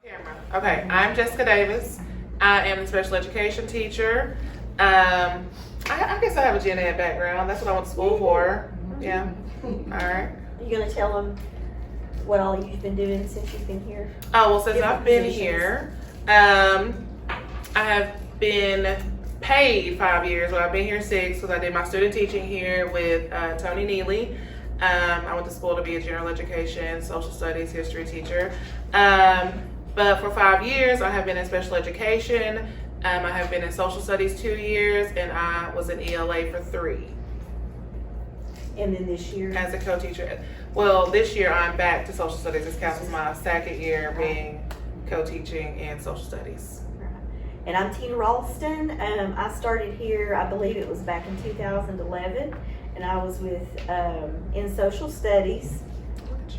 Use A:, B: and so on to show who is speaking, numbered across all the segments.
A: Camera. Okay, I'm Jessica Davis. I am a special education teacher. I guess I have a gen ed background. That's what I went to school for. Yeah. All right.
B: Are you going to tell them what all you've been doing since you've been here?
A: Oh, well, since
B: Different
A: I've been
B: positions.
A: here, I have been paid 5 years. Well, I've been here 6 because I did my student teaching here with Tony Neely. I went to school to be a general education, social studies, history teacher. But for 5 years, I have been in special education. I have been in social studies 2 years, and I was in ELA for 3
B: And then this year?
A: as a co-teacher. Well, this year I'm back to social studies. This counts as my second year being co-teaching in social studies.
B: And I'm Tina Rawlston. I started here, I believe it was back in 2011, and I was with in social studies,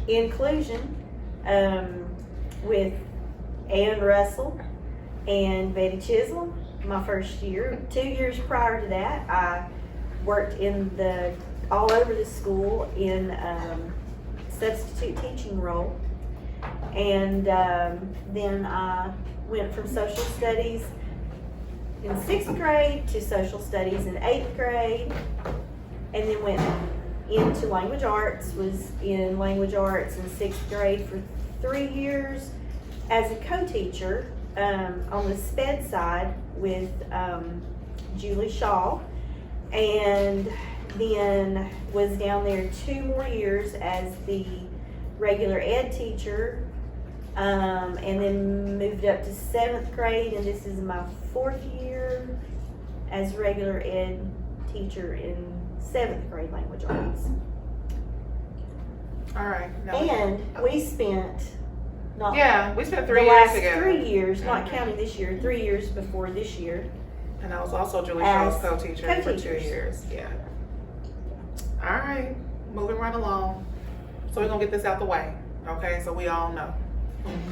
B: inclusion, with Ann Russell and Betty Chisholm. My first year. 2 years prior to that, I worked all over the school in substitute teaching role, and then I went from social studies in 6th grade to social studies in 8th grade, and then went into language arts, was in language arts in 6th grade for 3 years as a co-teacher on the SPED side with Julie Shaw, and then was down there 2 more years as the regular ed teacher, and then moved up to 7th grade, and this is my 4th year as regular ed teacher in 7th grade language arts.
A: All right. Now,
B: And we spent
A: we spent 3
B: the
A: years
B: last
A: together.
B: 3 years, not counting this year, 3 years before this year.
A: And I was also Julie
B: As
A: Shaw's co-teacher for 2
B: co-teachers.
A: years. Yeah. All right, moving right along. So we're gonna get this out the way, okay? So we all know.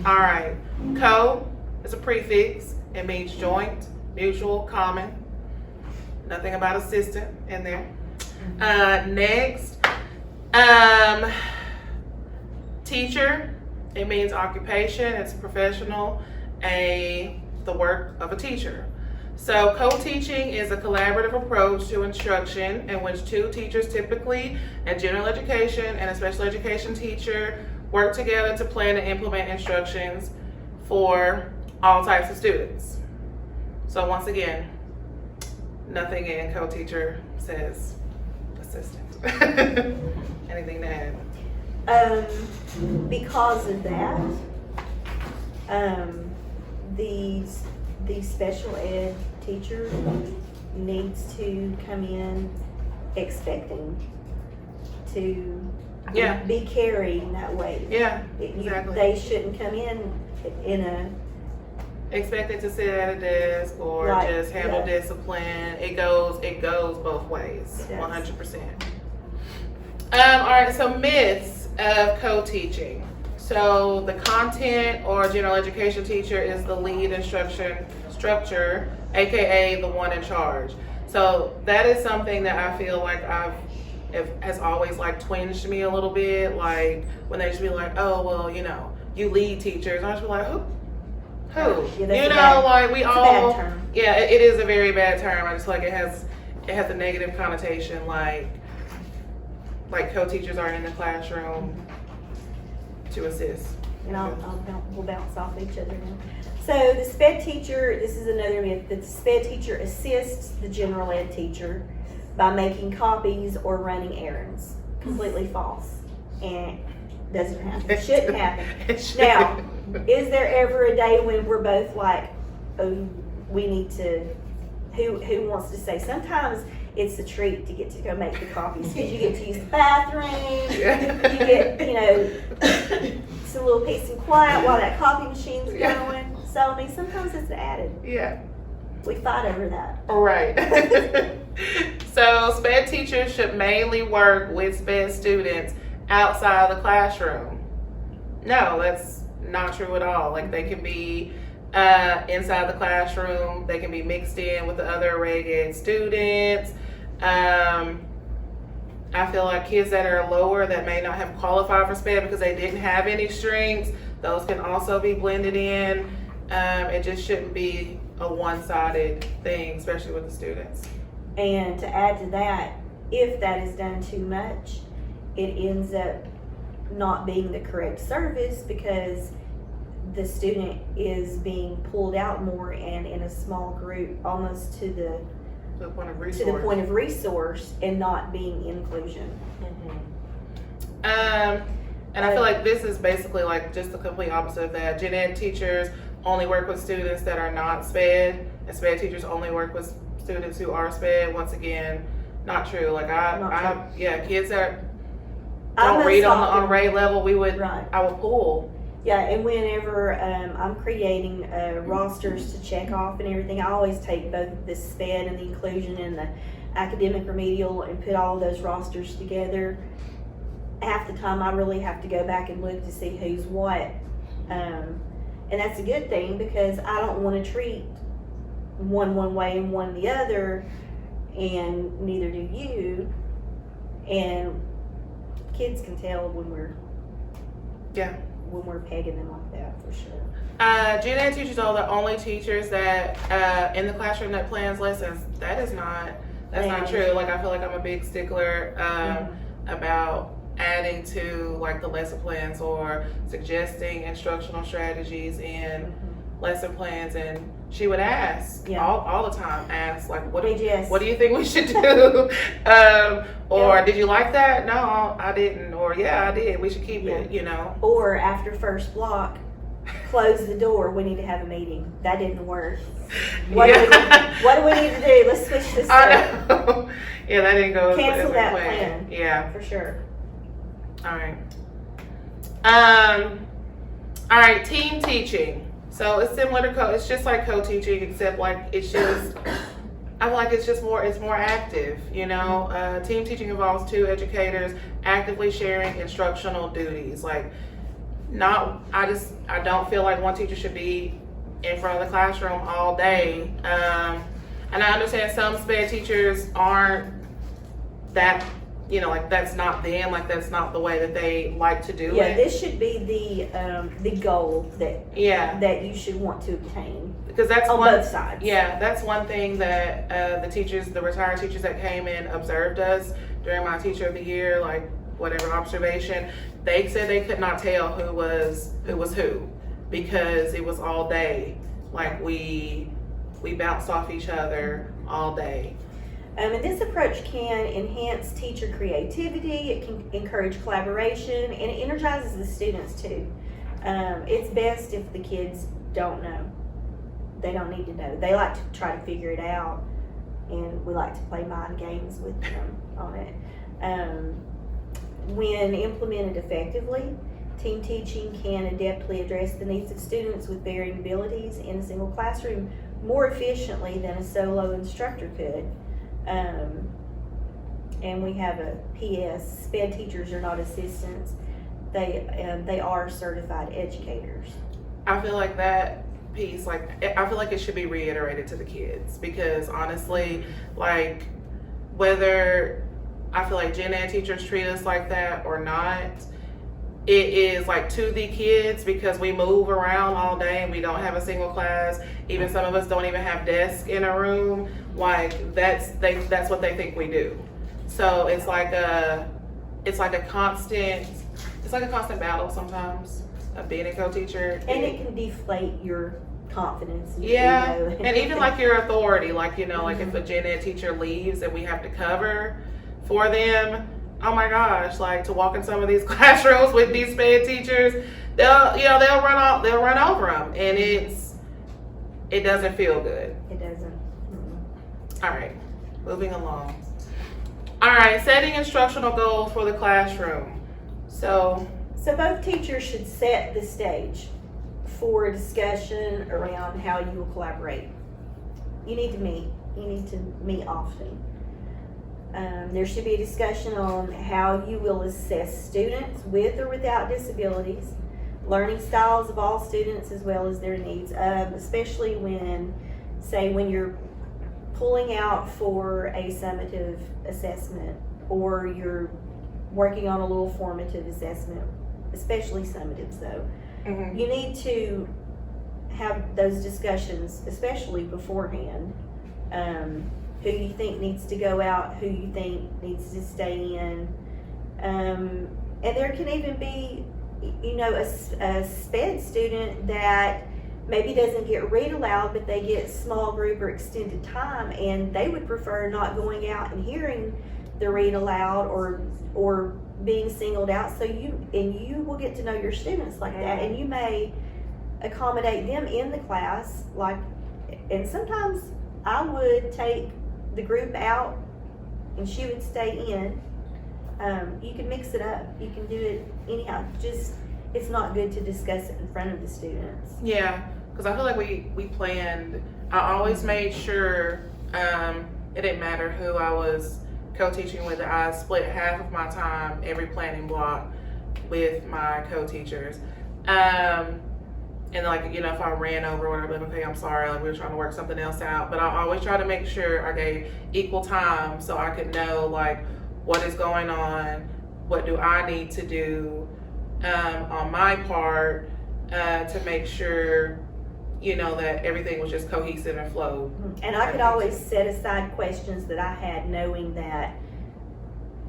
A: All right, co is a prefix. It means joint, mutual, common. Nothing about assistant in there. Next, teacher. It means occupation. It's professional, the work of a teacher. So co-teaching is a collaborative approach to instruction in which 2 teachers, typically a general education and a special education teacher, work together to plan and implement instructions for all types of students. So once again, nothing in co-teacher says assistant. Anything to add?
B: Because of that, the special ed teacher needs to come in expecting to be carried that way.
A: Yeah, exactly.
B: They shouldn't come in a
A: Expected to sit at a desk or just handle discipline. It goes both ways, 100%. All right, so myths of co-teaching. So the content or general education teacher is the lead instruction structure, aka the one in charge. So that is something that I feel like has always like twinged me a little bit. Like when they just be like, oh well, you lead teachers. I just be like, who?
B: Yeah,
A: like we
B: it's
A: all.
B: a bad term.
A: Yeah, it is a very bad term. I just feel like it has a negative connotation. Like co-teachers are in the classroom to assist.
B: And we'll bounce off each other now. So the SPED teacher, this is another myth, that the SPED teacher assists the general ed teacher by making copies or running errands. Completely false. And doesn't happen. Shouldn't happen. Now, is there ever a day when we're both like, oh, we need to, who wants to say? Sometimes it's a treat to get to go make the copies because you get to use the bathroom, you get, some little peace and quiet while that copy machine's going. So, I mean, sometimes it's added.
A: Yeah.
B: We fight over that.
A: All right. So SPED teachers should mainly work with SPED students outside of the classroom. No, that's not true at all. Like they can be inside the classroom. They can be mixed in with the other reg ed students. I feel like kids that are lower that may not have qualified for SPED because they didn't have any strengths, those can also be blended in. It just shouldn't be a one-sided thing, especially with the students.
B: And to add to that, if that is done too much, it ends up not being the correct service because the student is being pulled out more and in a small group, almost to the
A: point of
B: resource and not being inclusion.
A: And I feel like this is basically like just the complete opposite of that. Gen Ed teachers only work with students that are not SPED, and SPED teachers only work with students who are SPED. Once again, not true. Like kids that don't read on grade level, I would pull.
B: Yeah, and whenever I'm creating rosters to check off and everything, I always take both the SPED and the inclusion and the academic remedial and put all of those rosters together. Half the time I really have to go back and look to see who's what. And that's a good thing because I don't want to treat one way and one the other, and neither do you. And kids can tell when we're pegging them like that, for sure.
A: Gen Ed teachers are the only teachers that in the classroom that plans lessons. That's not true. Like, I feel like I'm a big stickler about adding to like the lesson plans or suggesting instructional strategies in lesson plans, and she would ask all the time, like, what do you think we should do? Or did you like that? No, I didn't. Or yeah, I did. We should keep it, you know.
B: Or after first block, close the door. We need to have a meeting. That didn't work. What do we need to do? Let's switch this.
A: I know. Yeah, that didn't go.
B: Cancel that plan.
A: Yeah,
B: for sure.
A: All right. All right. Team teaching. So it's similar to it's just like co-teaching, except like it's just, I feel like it's more active, you know. Team teaching involves two educators actively sharing instructional duties. Like, I don't feel like one teacher should be in front of the classroom all day. And I understand some SPED teachers aren't that, you know, like that's not them, like that's not the way that they like to do it.
B: Yeah, this should be the goal that you should want to obtain.
A: Because that's
B: on both sides.
A: Yeah, that's one thing that the retired teachers that came in observed us during my teacher of the year, like whatever observation. They said they could not tell who was who because it was all day. Like we bounced off each other all day.
B: And this approach can enhance teacher creativity, it can encourage collaboration, and it energizes the students too. It's best if the kids don't know. They don't need to know. They like to try to figure it out, and we like to play mind games with them on it. When implemented effectively, team teaching can adeptly address the needs of students with varying abilities in a single classroom more efficiently than a solo instructor could. And we have a PS, SPED teachers are not assistants. They are certified educators.
A: I feel like that piece, I feel like it should be reiterated to the kids because honestly, like whether I feel like Gen Ed teachers treat us like that or not, it is like to the kids because we move around all day and we don't have a single class. Even some of us don't even have desks in a room. Like that's what they think we do. So it's like a constant battle sometimes of being a co-teacher.
B: And it can deflate your confidence.
A: Yeah, and even like your authority, like, you know, like if a Gen Ed teacher leaves and we have to cover for them, oh my gosh, like to walk in some of these classrooms with these SPED teachers, they'll run over them, and it doesn't feel good.
B: It doesn't. Mm-hmm.
A: All right, moving along. All right, setting instructional goals for the classroom. So
B: both teachers should set the stage for a discussion around how you will collaborate. You need to meet. You need to meet often. There should be a discussion on how you will assess students with or without disabilities, learning styles of all students as well as their needs, especially when you're pulling out for a summative assessment or you're working on a little formative assessment, especially summatives though, you need to have those discussions, especially beforehand. Who you think needs to go out, who you think needs to stay in. And there can even be, you know, a SPED student that maybe doesn't get read aloud, but they get small group or extended time, and they would prefer not going out and hearing the read aloud or being singled out. So you will get to know your students like that, and you may accommodate them in the class. Like, and sometimes I would take the group out and she would stay in. You can mix it up. You can do it anyhow. Just, it's not good to discuss it in front of the students.
A: Yeah, because I feel like we planned. I always made sure it didn't matter who I was co-teaching with. I split half of my time every planning block with my co-teachers. And like, you know, if I ran over or whatever, like, okay, I'm sorry, like we were trying to work something else out. But I always try to make sure I gave equal time so I could know like what is going on, what do I need to do on my part to make sure, you know, that everything was just cohesive and flowed.
B: And I could always set aside questions that I had, knowing that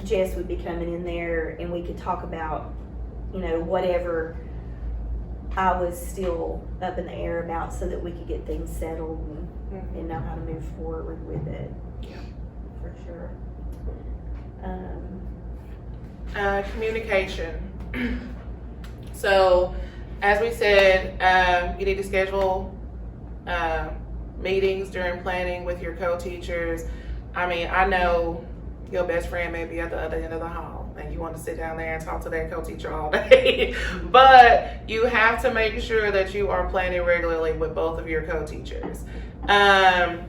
B: Jess would be coming in there and we could talk about, you know, whatever I was still up in the air about, so that we could get things settled and know how to move forward with it.
A: Yeah,
B: for sure.
A: Communication. So, as we said, you need to schedule meetings during planning with your co-teachers. I mean, I know your best friend may be at the other end of the hall and you want to sit down there and talk to that co-teacher all day, but you have to make sure that you are planning regularly with both of your co-teachers. And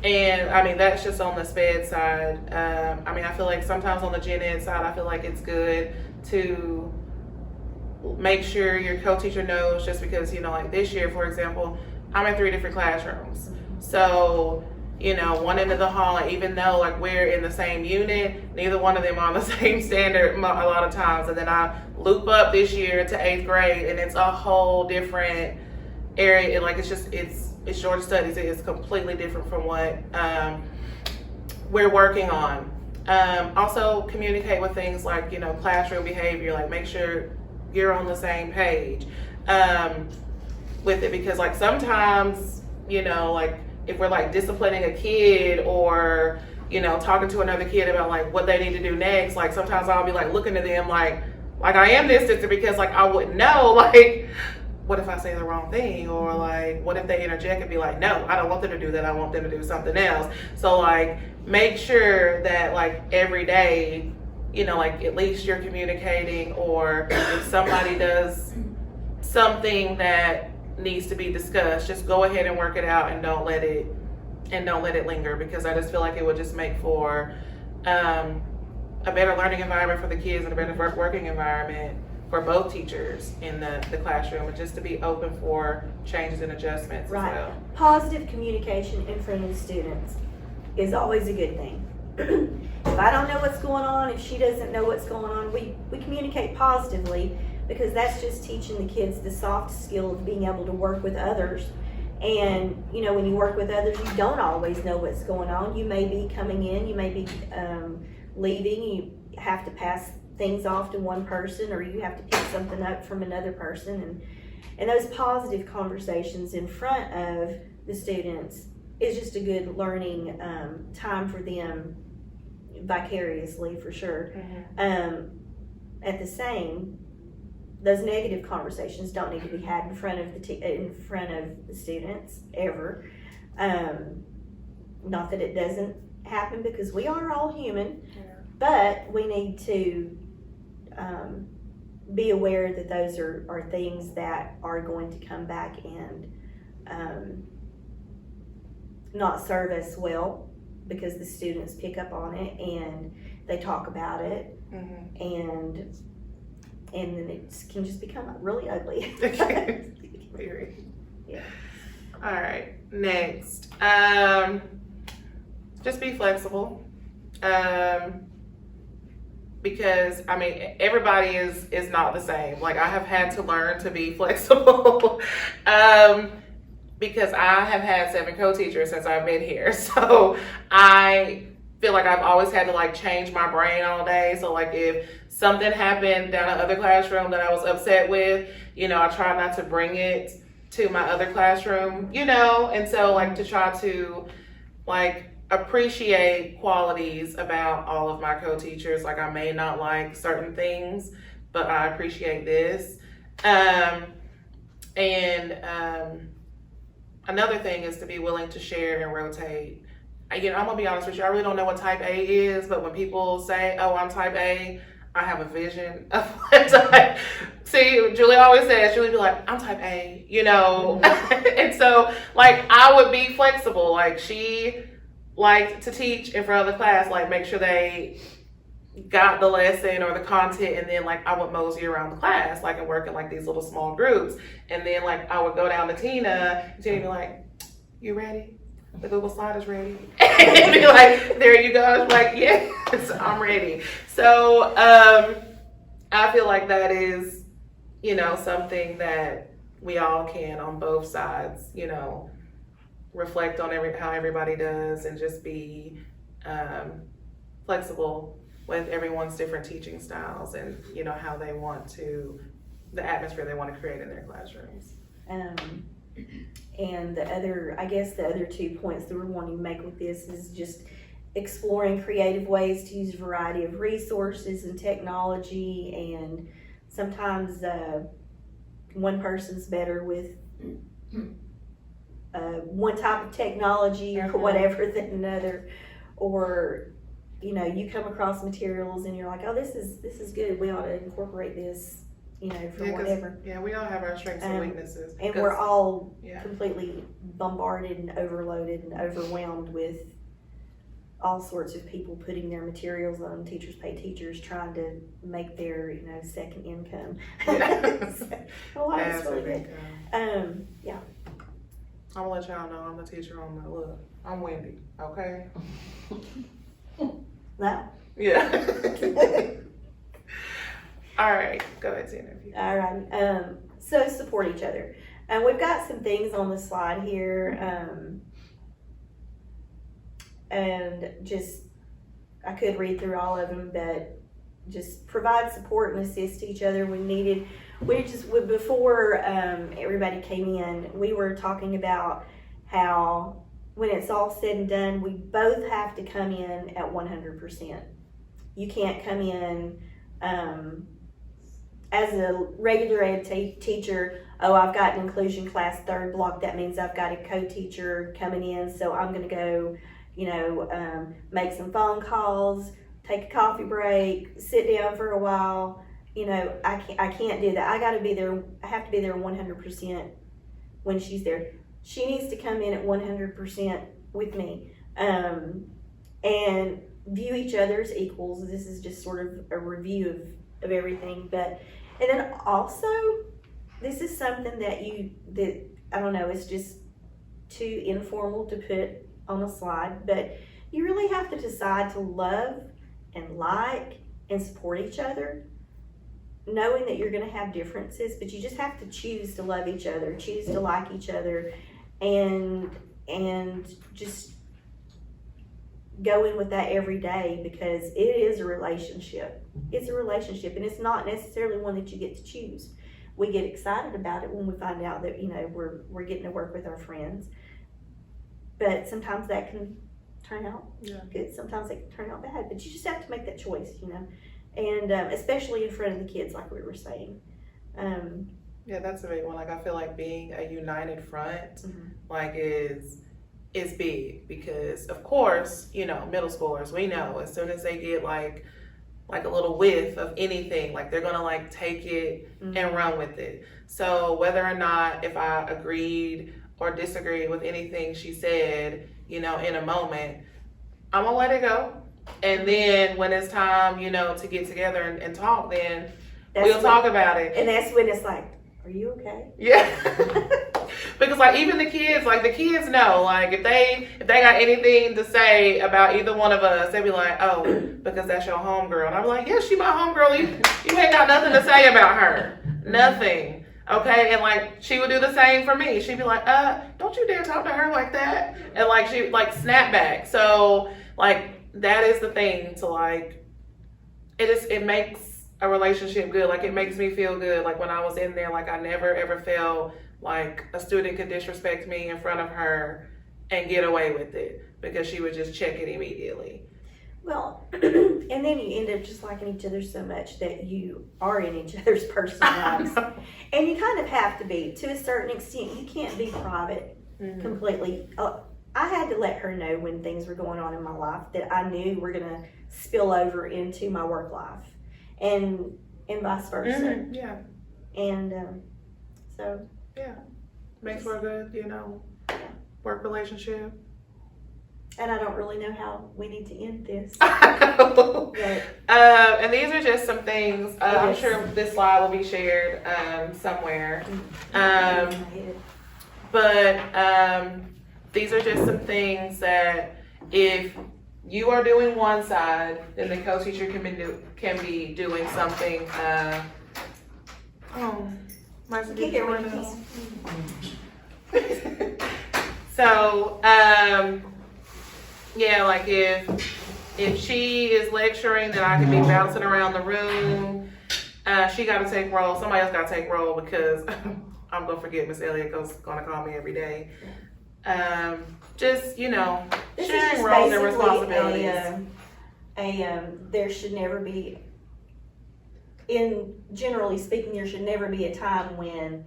A: I mean, that's just on the SPED side. I mean, I feel like sometimes on the Gen Ed side, I feel like it's good to make sure your co-teacher knows, just because, you know, like this year, for example, I'm in 3 different classrooms. So, you know, one end of the hall, even though like we're in the same unit, neither one of them are on the same standard a lot of times. And then I loop up this year to 8th grade and it's a whole different area. And like, it's Georgia Studies. It is completely different from what we're working on. Also communicate with things like, you know, classroom behavior, like make sure you're on the same page with it, because like sometimes, you know, like if we're like disciplining a kid or, you know, talking to another kid about like what they need to do next, like sometimes I'll be like looking at them like I am this sister, because like I wouldn't know, like what if I say the wrong thing, or like what if they interject and be like, no, I don't want them to do that, I want them to do something else. So like make sure that like every day, you know, like at least you're communicating, or if somebody does something that needs to be discussed, just go ahead and work it out and don't let it linger, because I just feel like it would just make for a better learning environment for the kids and a better working environment for both teachers in the classroom, and just to be open for changes and adjustments as well.
B: Positive communication in front of the students is always a good thing. If I don't know what's going on, if she doesn't know what's going on, we communicate positively, because that's just teaching the kids the soft skill of being able to work with others. And, you know, when you work with others, you don't always know what's going on. You may be coming in, you may be leaving, you have to pass things off to one person, or you have to pick something up from another person. And those positive conversations in front of the students is just a good learning time for them vicariously, for sure. At the same, those negative conversations don't need to be had in front of the students ever. Not that it doesn't happen, because we are all human, but we need to be aware that those are things that are going to come back and not serve us well, because the students pick up on it and they talk about it, and then it can just become really ugly.
A: Very.
B: Yeah.
A: All right, next. Just be flexible. Because I mean, everybody is not the same. Like, I have had to learn to be flexible. Because I have had 7 co-teachers since I've been here. So I feel like I've always had to like change my brain all day. So like if something happened down another classroom that I was upset with, you know, I try not to bring it to my other classroom, you know, and so like to try to like appreciate qualities about all of my co-teachers. Like, I may not like certain things, but I appreciate this. Another thing is to be willing to share and rotate. You know, I'm gonna be honest with you, I really don't know what type A is, but when people say, oh, I'm type A, I have a vision of what type. See, Julie always says, Julie be like, I'm type A, you know? And so, like, I would be flexible. Like, she liked to teach in front of the class, like, make sure they got the lesson or the content, and then like I would mosey around the class, like, and work in like these little small groups. And then like I would go down to Tina, and Tina would be like, you ready? The Google slide is ready. And be like, there you go. I was like, yes, I'm ready. So I feel like that is, you know, something that we all can on both sides, you know, reflect on how everybody does, and just be flexible with everyone's different teaching styles, and you know how they want to, the atmosphere they want to create in their classrooms.
B: And the other 2 points that we're wanting to make with this is just exploring creative ways to use a variety of resources and technology. And sometimes one person's better with one type of technology or whatever than another, or you know, you come across materials and you're like, oh, this is good, we ought to incorporate this, you know, for whatever.
A: Yeah, we all have our strengths and weaknesses.
B: And we're all completely bombarded and overloaded and overwhelmed with all sorts of people putting their materials on Teachers Pay Teachers, trying to make their, you know, second income. So, it's really good. Yeah.
A: I'm gonna let y'all know I'm a teacher on my look. I'm Wendy, okay?
B: No.
A: Yeah. All right, go ahead to interview.
B: All right. So support each other. And we've got some things on the slide here. And just, I could read through all of them, but just provide support and assist each other when needed. Before everybody came in, we were talking about how when it's all said and done, we both have to come in at 100%. You can't come in as a regular ed teacher, oh, I've got an inclusion class 3rd block, that means I've got a co-teacher coming in, so I'm going to go, you know, make some phone calls, take a coffee break, sit down for a while. You know, I can't do that. I have to be there 100% when she's there. She needs to come in at 100% with me, and view each other as equals. This is just sort of a review of everything. And then also, this is something that I don't know, it's just too informal to put on a slide, but you really have to decide to love and like and support each other, knowing that you're going to have differences, but you just have to choose to love each other, choose to like each other, and just go in with that every day, because it is a relationship. It's a relationship, and it's not necessarily one that you get to choose. We get excited about it when we find out that, you know, we're getting to work with our friends, but sometimes that can turn out good. Sometimes it can turn out bad, but you just have to make that choice, you know, and especially in front of the kids, like we were saying.
A: Yeah, that's a big one. Like, I feel like being a united front, like, is big, because of course, you know, middle schoolers, we know as soon as they get like a little whiff of anything, like, they're gonna like take it and run with it. So whether or not if I agreed or disagreed with anything she said, you know, in a moment, I'm gonna let it go. And then when it's time, you know, to get together and talk, then we'll talk about it.
B: And that's when it's like, are you okay?
A: Yeah. Because like even the kids know, like if they got anything to say about either one of us, they be like, oh, because that's your homegirl. And I'm like, yeah, she my homegirl. You ain't got nothing to say about her. Nothing. Okay, and like she would do the same for me. She'd be like, don't you dare talk to her like that. And like she like snap back. So like that is the thing to like it makes a relationship good. Like it makes me feel good. Like when I was in there, like I never ever felt like a student could disrespect me in front of her and get away with it because she would just check it immediately.
B: Well, and then you end up just liking each other so much that you are in each other's personal lives. And you kind of have to be, to a certain extent. You can't be private completely. I had to let her know when things were going on in my life that I knew were going to spill over into my work life. And vice versa.
A: Yeah.
B: And so.
A: Yeah. Makes for a good, work relationship.
B: And I don't really know how we need to end this.
A: And these are just some things. I'm sure this slide will be shared somewhere. But these are just some things that if you are doing one side, then the co-teacher can be doing something. So, yeah, like if she is lecturing, then I can be bouncing around the room. She got to take roll. Somebody else got to take roll because I'm gonna forget. Miss Elliott's gonna call me every day. Just sharing roles and responsibilities.
B: There should never be, generally speaking, there should never be a time when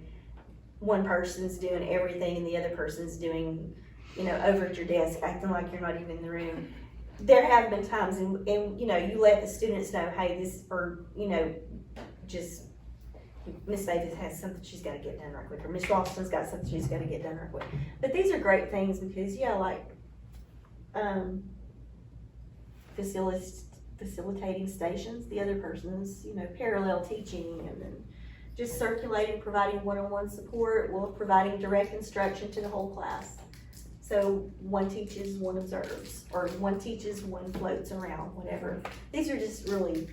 B: one person's doing everything and the other person's doing, over at your desk, acting like you're not even in the room. There have been times, and you let the students know, hey, just Miss Davis has something she's got to get done right quick, or Miss Rawlston's got something she's got to get done right quick. But these are great things because, facilitating stations, the other person's, parallel teaching, and then just circulating, providing one-on-one support, while providing direct instruction to the whole class. So one teaches, one observes, or one teaches, one floats around, whatever. These are just really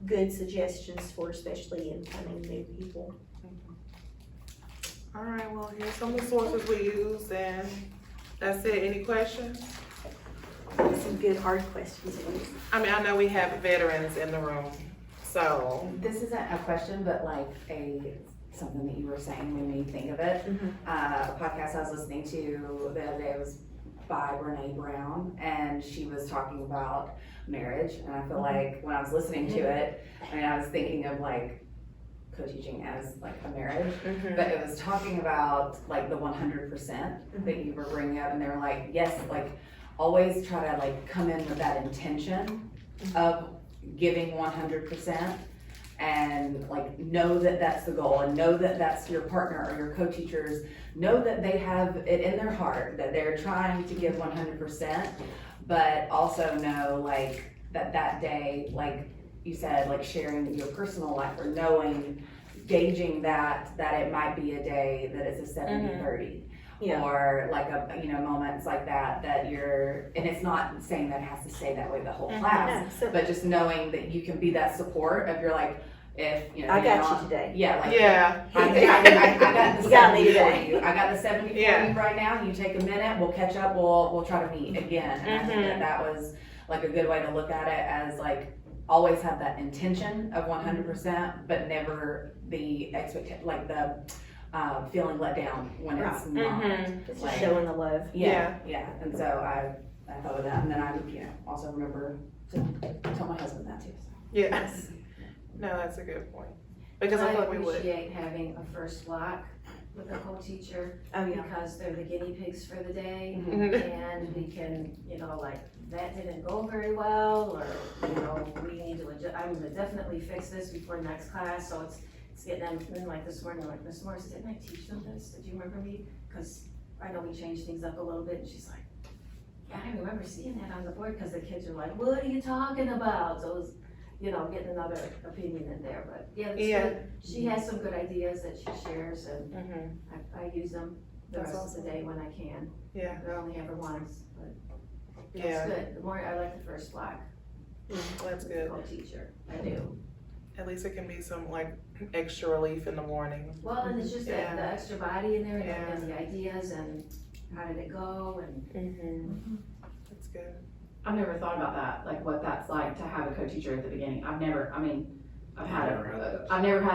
B: good suggestions for especially incoming new people.
A: All right, well, here's some of the sources we use, and that's it. Any questions?
B: Some good hard questions.
A: I mean, I know we have veterans in the room, so.
C: This isn't a question, but like something that you were saying made me think of it. A podcast I was listening to the other day was by Brene Brown, and she was talking about marriage. And I feel like when I was listening to it, I was thinking of like co-teaching as like a marriage, but it was talking about like the 100% that you were bringing up, and they were like, yes, like always try to like come in with that intention of giving 100%. And like know that that's the goal, and know that that's your partner or your co-teachers, know that they have it in their heart that they're trying to give 100%, but also know like that day, like you said, like sharing your personal life, or knowing, gauging that it might be a day that it's a 70-30. Yeah. Or like moments like that you're, and it's not saying that it has to stay that way the whole class, but just knowing that you can be that support of your like, if
B: I got you today.
C: Yeah, like
B: I
C: got the 70 for you. I got the 70 for you right now. You take a minute, we'll catch up, we'll try to meet again. And I think that was like a good way to look at it, as like always have that intention of 100%, but never the expectation, like the feeling let down when it's not.
B: Just like, showing the love.
C: Yeah. And so I thought of that, and then I also remember to tell my husband that too. So.
A: Yes. No, that's a good point. Because I thought we would.
D: appreciate having a first block with a co-teacher. Because they're the guinea pigs for the day, and we can, like, that didn't go very well, or, we need to adjust. I'm gonna definitely fix this before next class, so it's getting them, and like this morning, like, Miss Morris, didn't I teach them this? Did you remember me? Because I know we changed things up a little bit, and she's like, yeah, I remember seeing that on the board, because the kids are like, what are you talking about? So it was getting another opinion in there, but yeah, it's
A: Yeah.
D: good. She has some good ideas that she shares, and I use them the
A: That's
D: rest of the day when I can.
A: Yeah.
D: I only have her once, but
A: Yeah.
D: it's good. The more, I like the first block.
A: That's good.
D: Co-teacher, I do.
A: At least it can be some like extra relief in the morning.
D: Well, and it's just
A: Yeah.
D: the extra body in there,
A: Yeah.
D: and the ideas, and how did it go, and
A: That's good.
E: I've never thought about that, like what that's like to have a co-teacher at the beginning. I've never had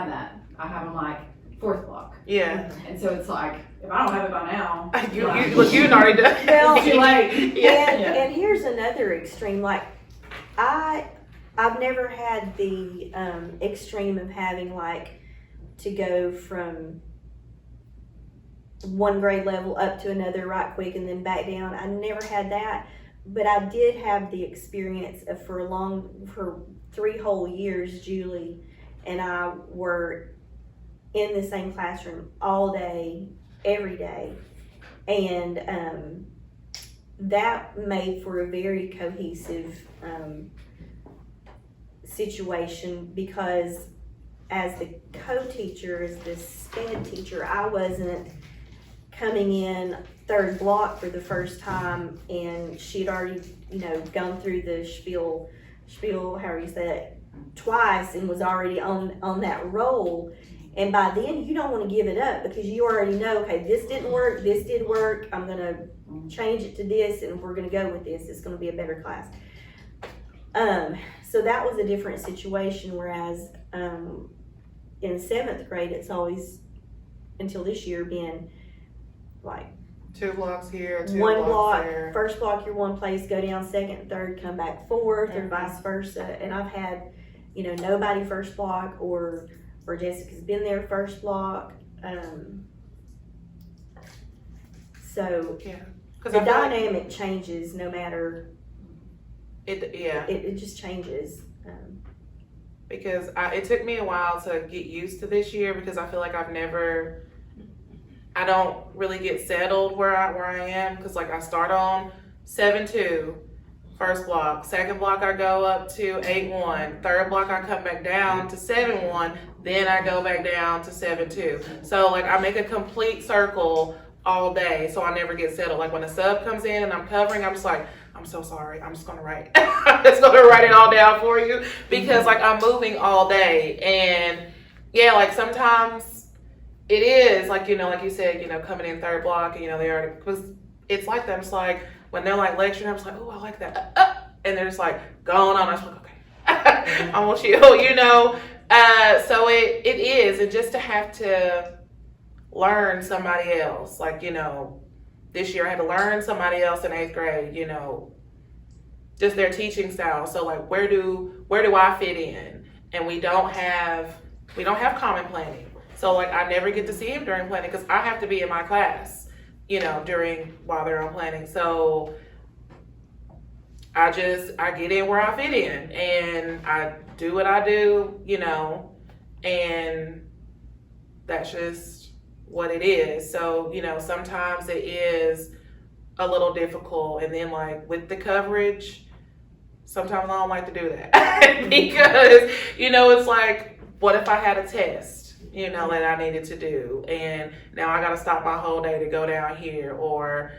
E: that. I have them like fourth block.
A: Yeah.
E: And so it's like, if I don't have it by now,
A: You already done.
B: Well,
E: too late.
A: Yeah.
B: And here's another extreme, like, I've never had the, extreme of having like to go from one grade level up to another right quick and then back down. I never had that, but I did have the experience of for 3 whole years, Julie and I were in the same classroom all day, every day. And that made for a very cohesive situation, because as the co-teacher, as the SPED teacher, I wasn't coming in third block for the first time, and she'd already, gone through the spiel, however you say it, twice, and was already on that roll. And by then, you don't want to give it up, because you already know, okay, this didn't work, this did work, I'm going to change it to this, and we're going to go with this. It's going to be a better class. So that was a different situation, whereas in 7th grade, it's always, until this year, been like
A: 2 blocks here, 2
B: one
A: blocks
B: block,
A: there.
B: first block you're one place, go down 2nd, 3rd, come back 4th, or vice versa. And I've had, nobody first block, or Jessica's been there first block. So
A: Yeah.
B: the
A: 'Cause I feel like
B: dynamic changes no matter,
A: yeah.
B: it just changes.
A: Because it took me a while to get used to this year, because I feel like I don't really get settled where I am, because like I start on 7-2, first block, 2nd block I go up to 8-1, 3rd block I come back down to 7-1, then I go back down to 7-2. So like I make a complete circle all day, so I never get settled. Like when a sub comes in and I'm covering, I'm just like, I'm so sorry, I'm just gonna write it all down for you, because like I'm moving all day. And yeah, like sometimes it is like, like you said, coming in 3rd block, and they already, because it's like that. It's like when they're like lecturing, I'm just like, oh, I like that, and they're just like going on. I'm just like, okay, I'm gonna chill, so it is, and just to have to learn somebody else, like, this year I had to learn somebody else in 8th grade, just their teaching style. So like, where do I fit in? And we don't have common planning. So like, I never get to see him during planning, because I have to be in my class, while they're on planning. So I get in where I fit in, and I do what I do, and that's just what it is. So, sometimes it is a little difficult. And then like with the coverage, sometimes I don't like to do that because, it's like, what if I had a test, that I needed to do, and now I got to stop my whole day to go down here, or,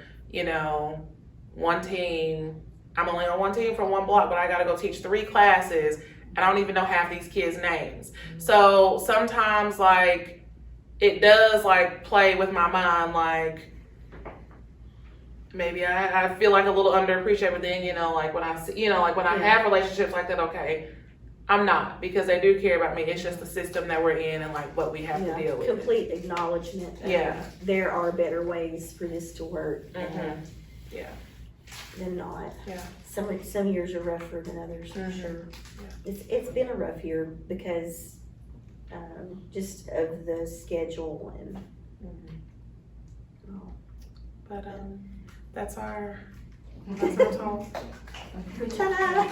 A: one team, I'm only on one team for 1 block, but I got to go teach 3 classes, and I don't even know half these kids' names. So sometimes like it does like play with my mind, like maybe I feel like a little underappreciated, but then, like when I see, like when I have relationships like that, okay, I'm not, because they do care about me. It's just the system that we're in and like what we have to deal with.
B: Complete acknowledgement that there are better ways for this to work than not.
A: Yeah.
B: Some years are rougher than others, for sure.
A: Yeah.
B: It's been a rough year because just of the schedule and.
A: But that's our talk.
B: Ta-da!